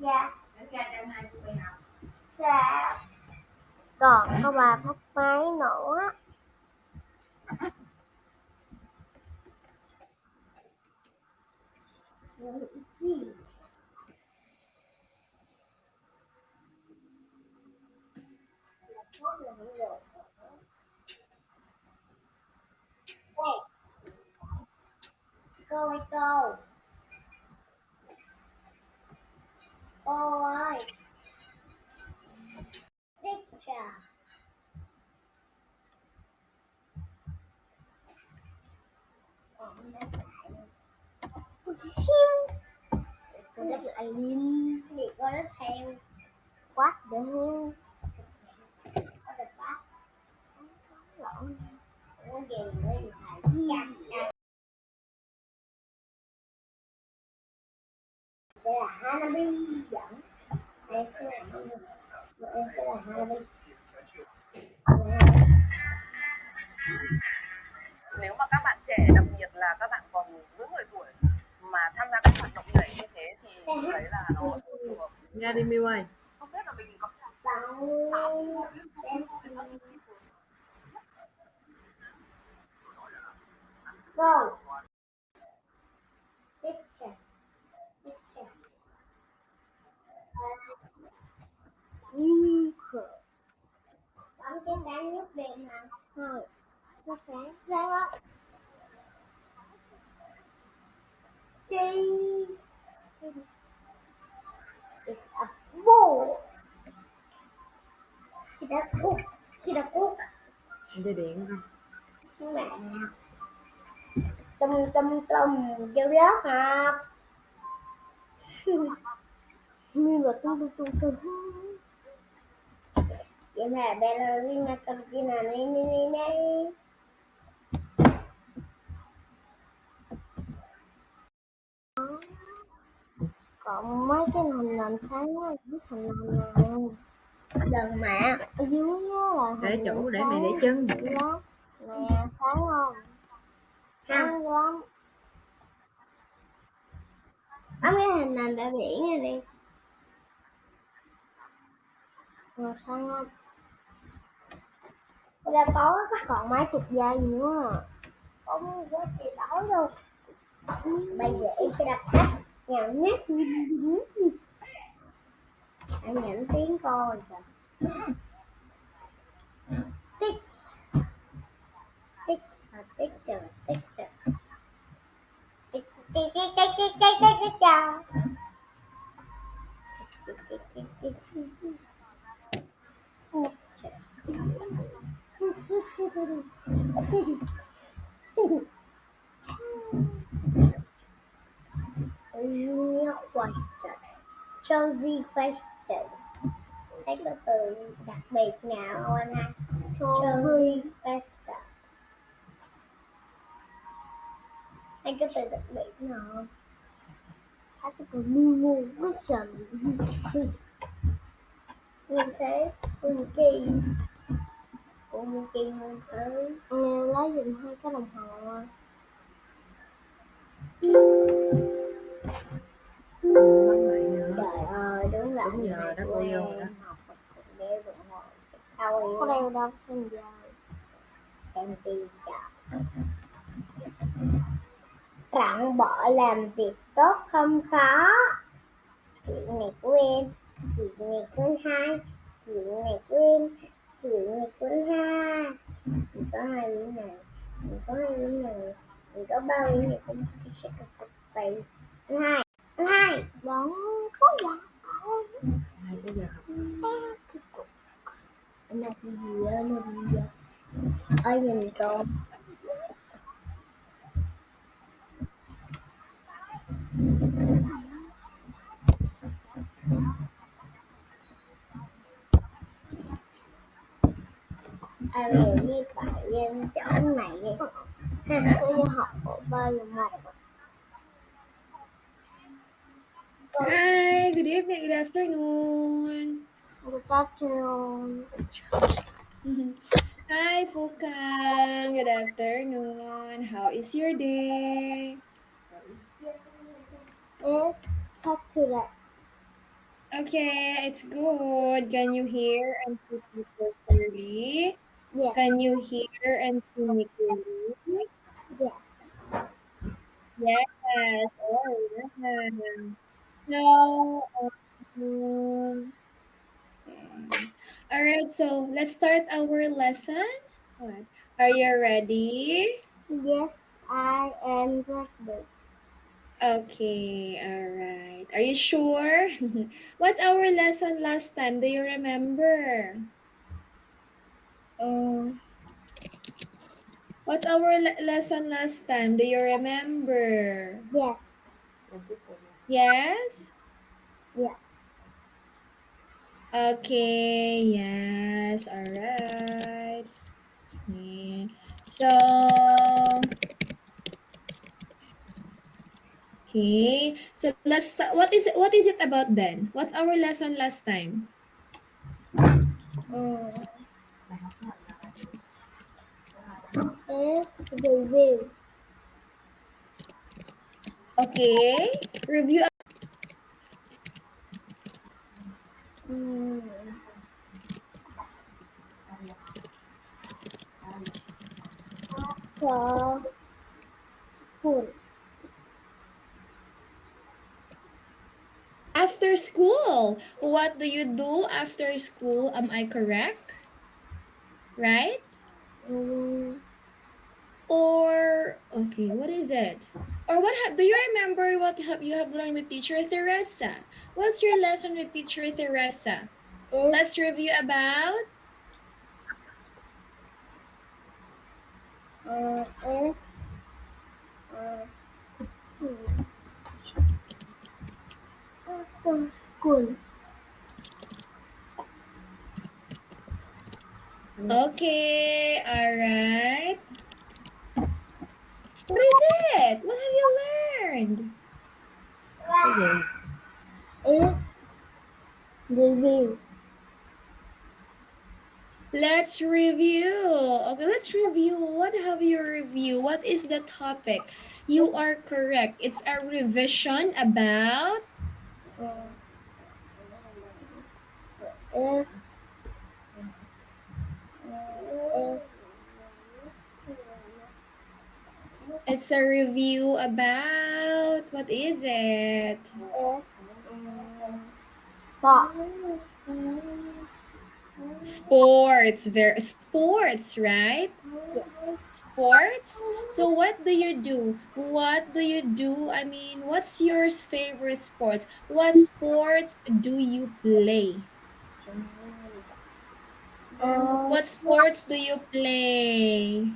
Dạ. Dạ. Còn có 3 phút mấy nữa. Cô ơi cô ơi, picture. Cô rất là liêm. Thì cô rất theo. What the hell? What the fuck? Lộn. Cái gì với thầy? Đây là Hanabi dẫn. Đây là Hanabi. Nếu mà các bạn trẻ, đặc biệt là các bạn còn dưới 10 tuổi mà tham gia các hoạt động nhảy như thế thì mình thấy là nó phù hợp. Nghe đi Miu ơi. Không biết là mình có Go. Picture. Bấm trên đá nước đèn nào. Thôi. Nó sáng ra đó. Chi. It's a ball. She đã cook. Dây điện không? Nhưng mà tùm vô lớp học. Như là tung. Vậy mà ballerina Campina này. Còn mấy cái hình làm sáng quá, biết hình làm nào. Đừng mà ở dưới là Để chỗ để mày để chân. đó. Nè, sáng không? Sáng lắm. Bấm cái hình làm đã biển này đi. Rồi sáng không? Bây giờ tối còn mấy chục giây nữa. Không có gì tối đâu. Bây giờ em sẽ đập sách nhào nhát. Anh nhận tiếng coi kìa. Tích. Chào. Junior question. Josie question. Thấy có từ đặc biệt nào anh ha? Josie question. Thấy có từ đặc biệt nào? Thấy có từ Junior question. Như thế, Nguyên Chi. Nguyên Chi Nguyên tới. Nghe lấy dùm 2 cái đồng hồ. Trời ơi, đúng là đúng giờ đó, cô vô rồi đó. Đeo đồng hồ. Có đeo đâu, xem giờ. Xem TV chợ. Rặn bỏ làm việc tốt không khó. Chuyện này của em. Chuyện này của anh hai. Chuyện này của em. Chuyện này của anh hai. Mình có 2 miếng này. Mình có 2 miếng này. Mình có 3 miếng này cũng sẽ cực kỳ. Anh hai đón có dạ. Hai cái giờ. Anh làm gì vậy? Ơi nhìn con. Bây giờ như vậy em chỗ này đi. Tôi học bộ ba giờ này. Hi, good evening, good afternoon. Good afternoon. Hi, Fukan. Good afternoon. How is your day? Yes, talk to that. Okay, it's good. Can you hear and see me clearly? Yes. Can you hear and see me clearly? Yes. Yes. All right. So, okay. All right. So let's start our lesson. What? Are you ready? Yes, I am ready. Okay. All right. Are you sure? What's our lesson last time? Do you remember? Um, What's our lesson last time? Do you remember? yes. Yes? Yes. Okay, yes, alright. Okay. So, okay. So let's start. What is it about then? What's our lesson last time? Um, is review. Okay. Review. Um, after school. After school. What do you do after school? Am I correct? Right? Um, Or okay, what is it? Or do you remember what you have learned with teacher Teresa? What's your lesson with teacher Teresa? is Let's review about is uh, after school. okay, all right. What is it? What have you learned? Is review. Let's review. Okay, let's review. What have you review? What is the topic? You are correct. It's a revision about Uh, is is it's a review about what is it? spot. Sports, right? Yes. Sports. So what do you do? What do you do? I mean, what's your favorite sports? What sports do you play? Um, What sports do you play?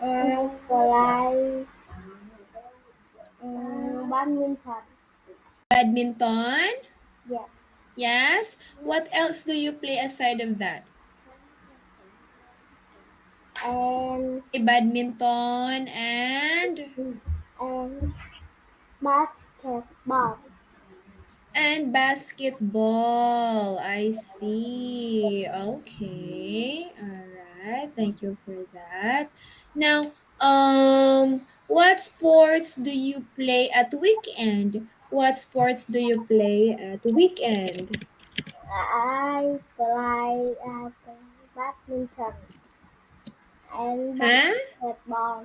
play badminton. Badminton? Yes. Yes. What else do you play aside of that? And Badminton and and basketball. basketball. I see. Okay. All right. Thank you for that. Now, what sports do you play at weekend? What sports do you play at weekend? I play badminton and Huh? basketball.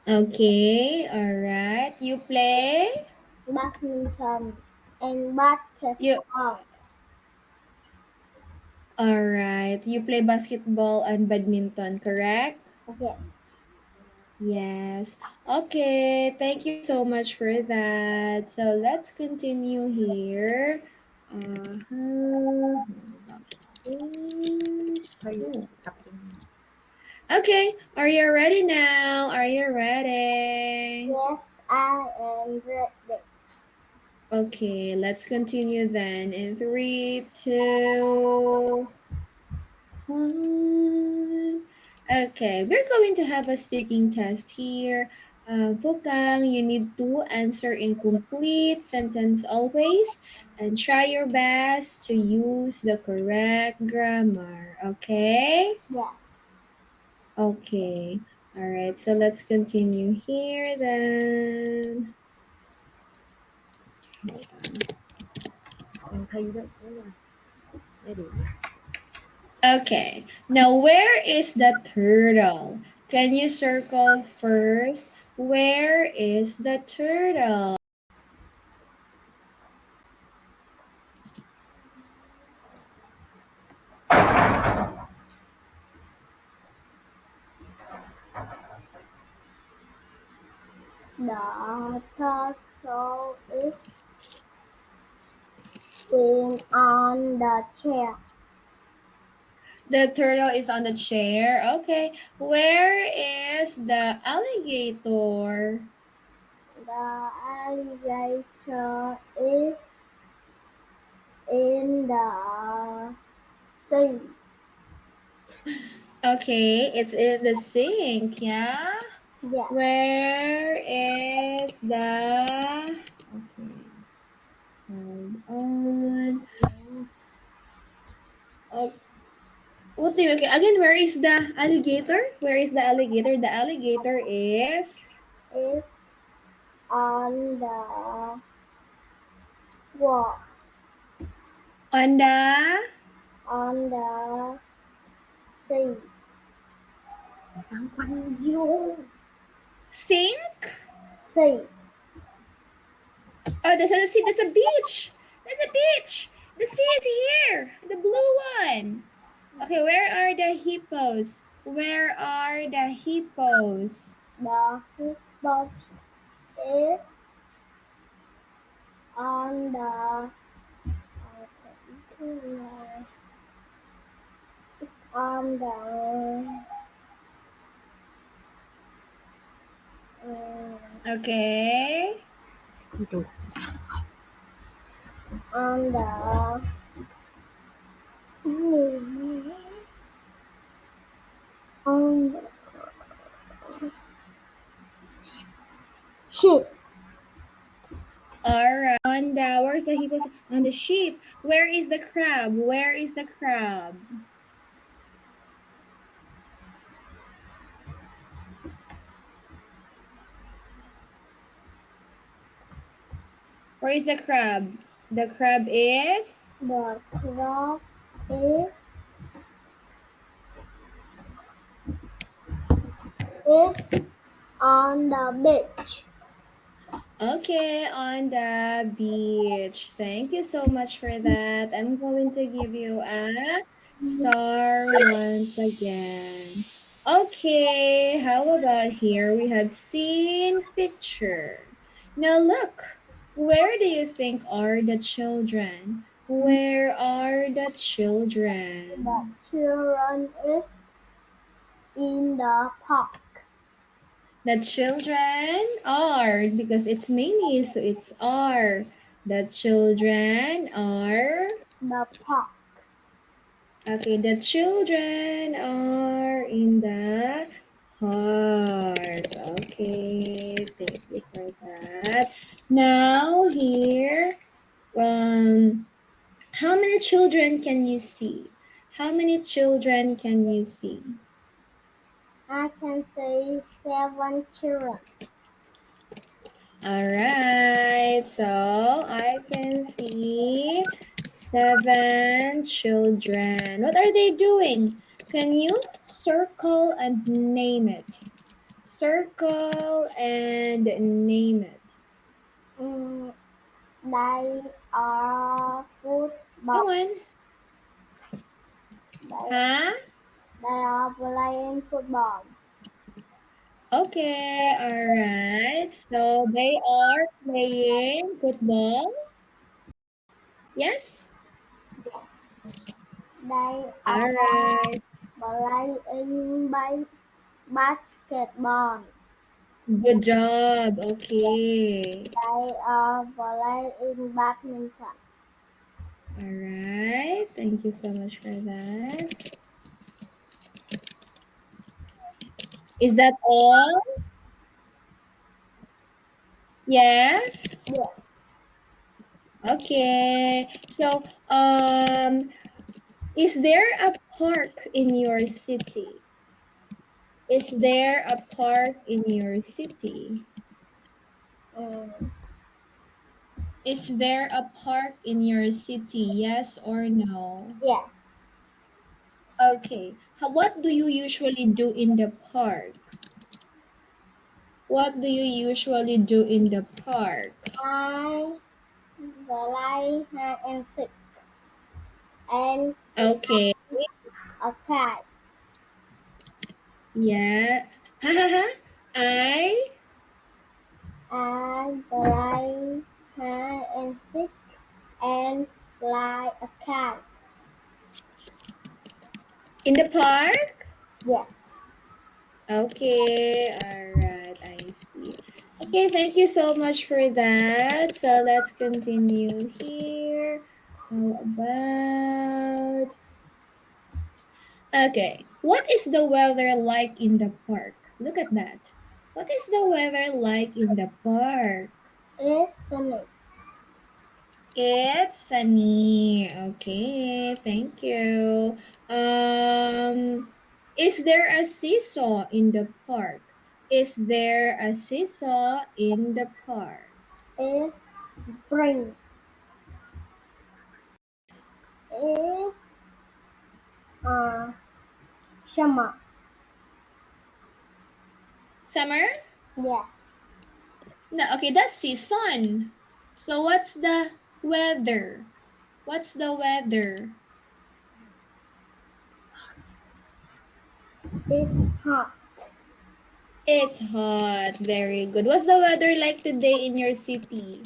Okay. All right. You play? Badminton and You basketball. all right. You play basketball and badminton, correct? Yes. Yes. Okay. Thank you so much for that. So let's continue here. Hold on, please. Okay. Are you ready now? Are you ready? Yes, I am ready. Okay. Let's continue then. In 3, 2, 1. Okay, we're going to have a speaking test here. Fukang, you need to answer in complete sentence always and try your best to use the correct grammar. Okay? Yes. Okay. All right, so let's continue here then. Hold on. Em thi đó. Để điểm. Okay. Now, where is the turtle? Can you circle first? Where is the turtle? The turtle is sitting on the chair. The turtle is on the chair. Okay. Where is the alligator? The alligator is in the sea. Okay, it's in the sink, yeah? Yeah. Where is the... Okay. Hold on. Oh, what do you... Okay, again, where is the alligator? Where is the alligator? The alligator is... Is on the wall. On the... On the sea. Sao quanh vô? Sink? Sea. Oh, that's a sea. That's a beach. That's a beach. The sea is here. The blue one. Okay, where are the hippos? Where are the hippos? The hippos is on the on the Okay. Chuột. on the on the sheep. Alright. On the where's the hippos? On the sheep. Where is the crab? Where is the crab? Where is the crab? The crab is The crab is on the beach. okay on the beach. Thank you so much for that. I'm going to give you a star once again. Okay, how about here? We have seen picture. Now look, where do you think are the children? Where are the The children? children is in the park. The children are, because it's many, so it's are. The children are, The park. okay, the children are in the park. Okay, thank you for that. Now here, how many children can you see? How many children can you see? I can see 7 children. All right, so I can see 7 children. What are they doing? Can you circle and name it? Circle and name it. They are Come football. on. Huh? They are playing football. Okay, all right. So they are playing football. Yes? They All are right. playing basketball. Good job. Okay. They are playing badminton. All right. Thank you so much for that. Is that all? Yes. Yes. Okay. So, is there a park in your city? Is there a park in your city? Mm, Is there a park in your city? Yes or no? Yes. Okay. What do you usually do in the park? What do you usually do in the park? I play hide and seek and Okay. a cat. Yeah. I I play hide and seek and fly a kite. in the park? Yes. Okay. All right. I see. Okay, thank you so much for that. So let's continue here. How about okay. What is the weather like in the park? Look at that. What is the weather like in the park? It's sunny. It's sunny. Okay, thank you. Is there a seesaw in the park? Is there a seesaw in the park? It's spring. It's uh, summer. Summer? Yes. No, okay, that's season. So what's the weather? What's the weather? It's hot. It's hot. Very good. What's the weather like today in your city?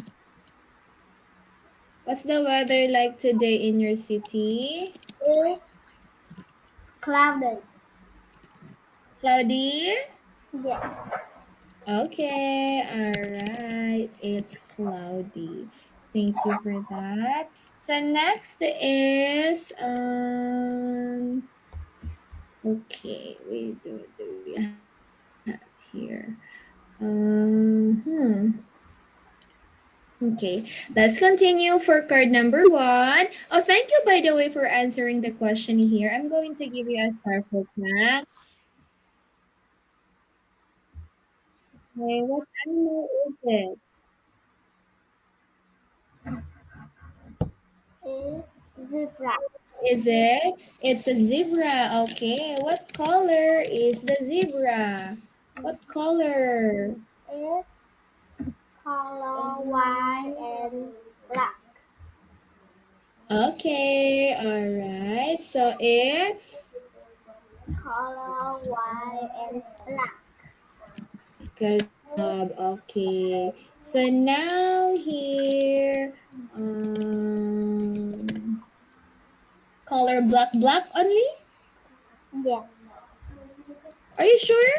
What's the weather like today in your city? It's cloudy. Cloudy? Yes. Okay, all right. It's cloudy. Thank you for that. So next is okay, do we have here? Hmm. Okay, let's continue for card number one. Oh, thank you, by the way, for answering the question here. I'm going to give you a star for that. Okay, what animal is it? It's zebra. Is it? It's a zebra. Okay, what color is the zebra? What color? It's color white and black. Okay, all right. So it's Color white and black. good job. Okay. So now here, color black only? Yes. Are you sure?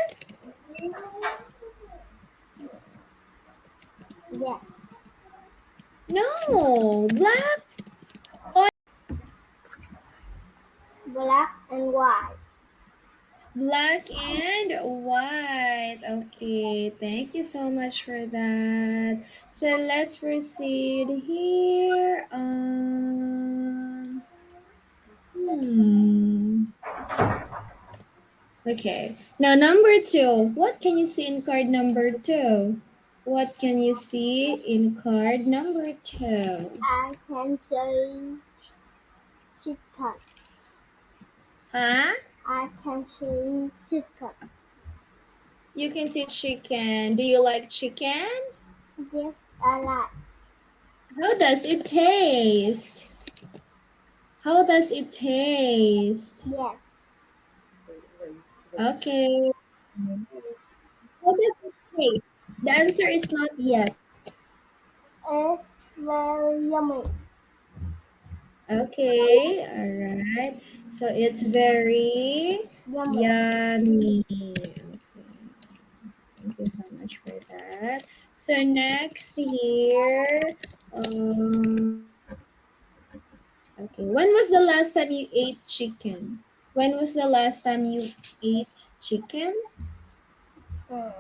Yes. No, black. Black and white. Black and white. Okay, thank you so much for that. So let's proceed here. Hmm. Okay. Now number two. What can you see in card number two? What can you see in card number two? I can see chicken. Huh? I can see chicken. You can see chicken. Do you like chicken? Yes, I like. How does it taste? How does it taste? Yes. Okay. How does it taste? The answer is not yes. It's very yummy. Okay, all right. So it's very Yummy. yummy. Okay. Thank you so much for that. So next here, okay. When was the last time you ate chicken? When was the last time you ate chicken? Mm.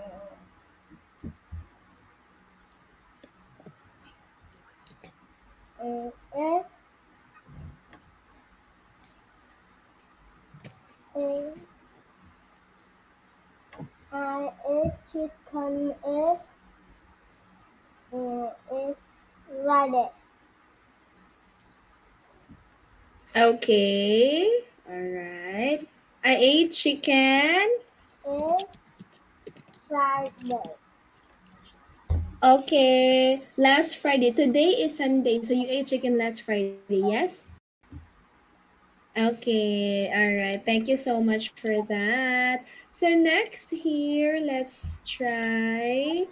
It's a I ate chicken. It's Friday. Okay. All right. I ate chicken. It's Friday. Okay. Last Friday. Today is Sunday, so you ate chicken last Friday, yes? Okay. All right. Thank you so much for that. So next here, let's try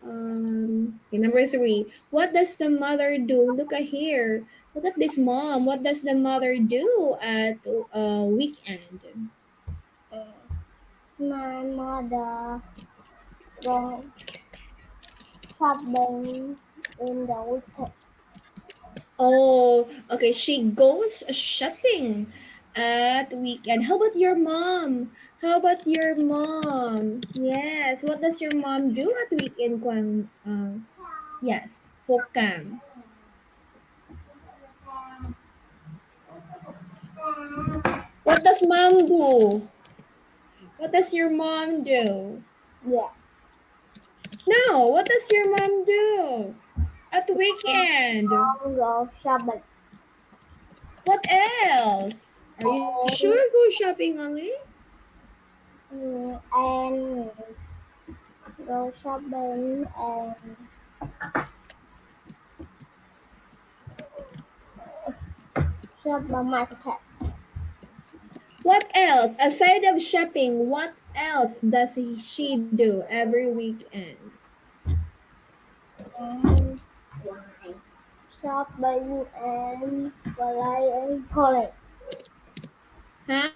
okay, number 3. What does the mother do? Look at here. Look at this mom. What does the mother do at weekend? My mother goes shopping in the weekend. Oh, okay. She goes shopping at weekend. How about your mom? How about your mom? Yes. What does your mom do at weekend, Kwang? Yes, Fokang. What does mom do? What does your mom do? Yes. No, what does your mom do at the weekend? Mom goes shopping. What else? Are you sure go shopping only? And go shopping and supermarket. What else? Aside of shopping, what else does she do every weekend? And shopping and play and college. Huh?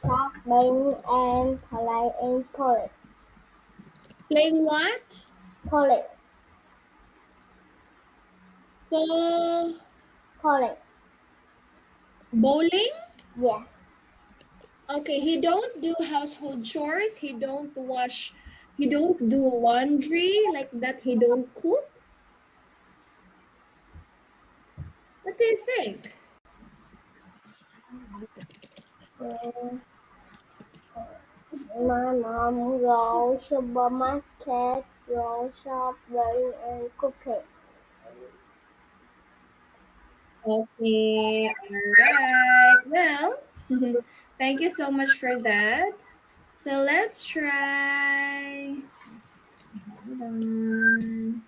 Shopping and play and college. Playing what? College. So, College. bowling? Yes. Okay, he don't do household chores. He don't do laundry like that. He don't cook. What do you think? And my mom goes supermarket, go shopping and cooking. Okay, all right. Well, thank you so much for that. So let's try. Hold on.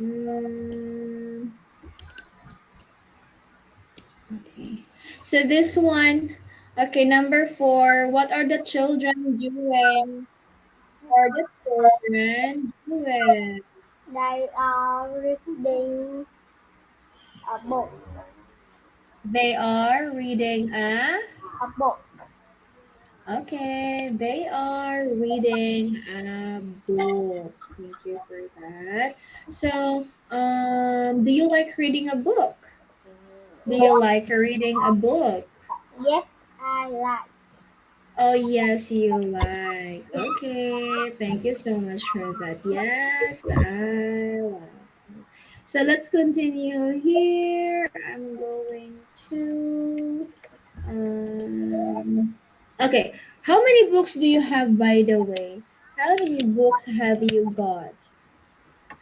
Mm, okay. So this one. Okay, number 4. What are the children doing? What are the children doing? They are reading a book. They are reading a. A book. Okay, they are reading a book. Thank you for that. So, do you like reading a book? Do you like reading a book? Yes, I like. Oh, yes, you like. Okay, thank you so much for that. Yes, I like. So let's continue here. I'm going to. Okay, how many books do you have, by the way? How many books have you got?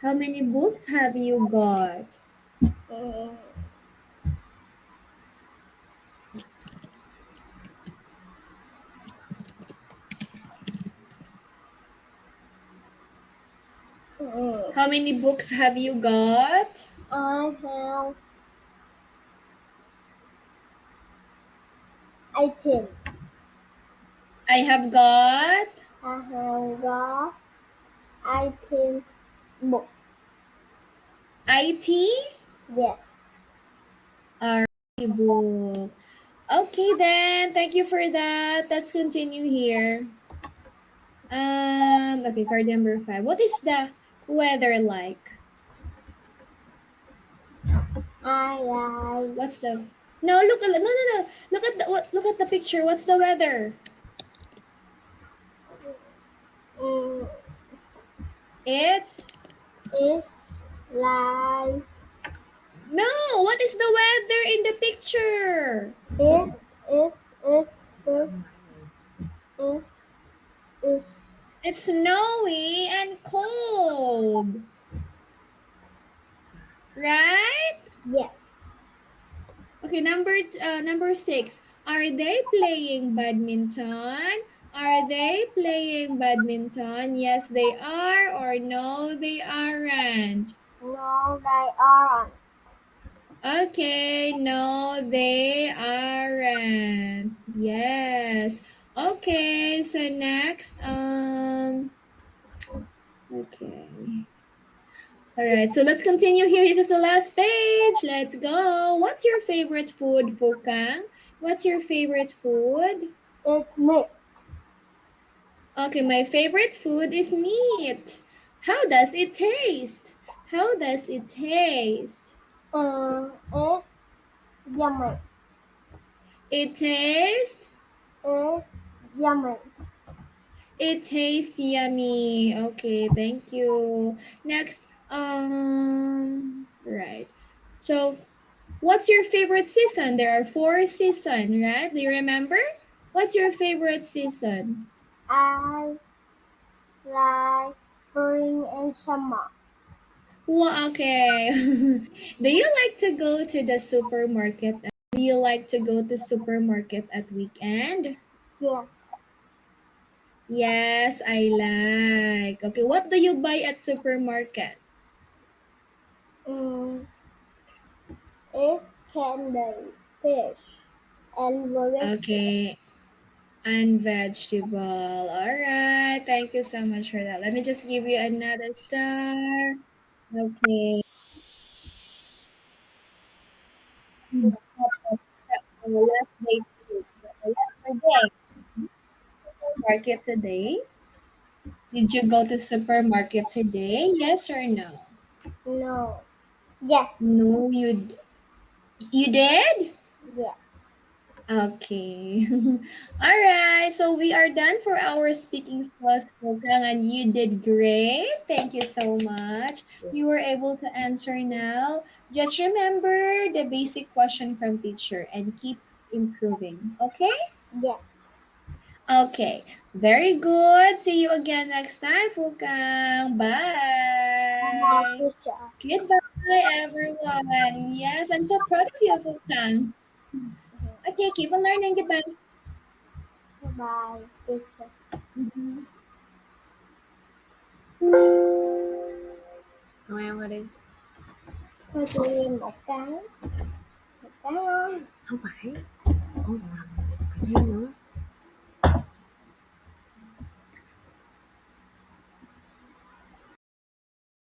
How many books have you got? Mm, mm. How many books have you got? I have 18. I have got I have got 18 books. IT Yes. book. Okay then, thank you for that. Let's continue here. Okay, card number 5. What is the weather like? I like. What's the No, no. Look at look at the picture. What's the weather? Mm, It's it's like. No, what is the weather in the picture? It's. It's. It's. It's. It's. It's. It's snowy and cold. Right? Yes. Okay, Okay, number 6. Are they playing badminton? Are they playing badminton? Yes, they are, or no, they aren't. No, they aren't. Okay, no, they aren't. Yes. Okay, so next, okay. All right, so let's continue here. This is the last page. Let's go. What's your favorite food, Fukang? What's your favorite food? It's meat. Okay, my favorite food is meat. How does it taste? How does it taste? It's yummy. It tastes It's yummy. It tastes yummy. Okay, thank you. Next, right. So, what's your favorite season? There are 4 seasons, right? Do you remember? What's your favorite season? I like spring and summer. Well, okay. Do you like to go to the supermarket? Do you like to go to supermarket at weekend? Yes. Yes, I like. Okay, what do you buy at supermarket? It's candy, fish, and vegetables. Okay, and vegetable. All right, thank you so much for that. Let me just give you another star. Okay. Last day today. Supermarket today. Did you go to supermarket today? Yes or no? No. Yes. No, you did? Yes. Okay. All right. So we are done for our speaking skills program, and you did great. Thank you so much. You were able to answer now. Just remember the basic question from teacher and keep improving. Okay? Yes. Okay. Very good. See you again next time, Fukang. Bye, Bye. teacher. Goodbye, everyone. Yes, I'm so proud of you, Fukang. Okay, keep on learning. Goodbye. Bye, teacher. Mhm. Thôi em qua đi. Thôi cho em một cái. Một cái thôi. Không phải. Con còn làm cái gì nữa.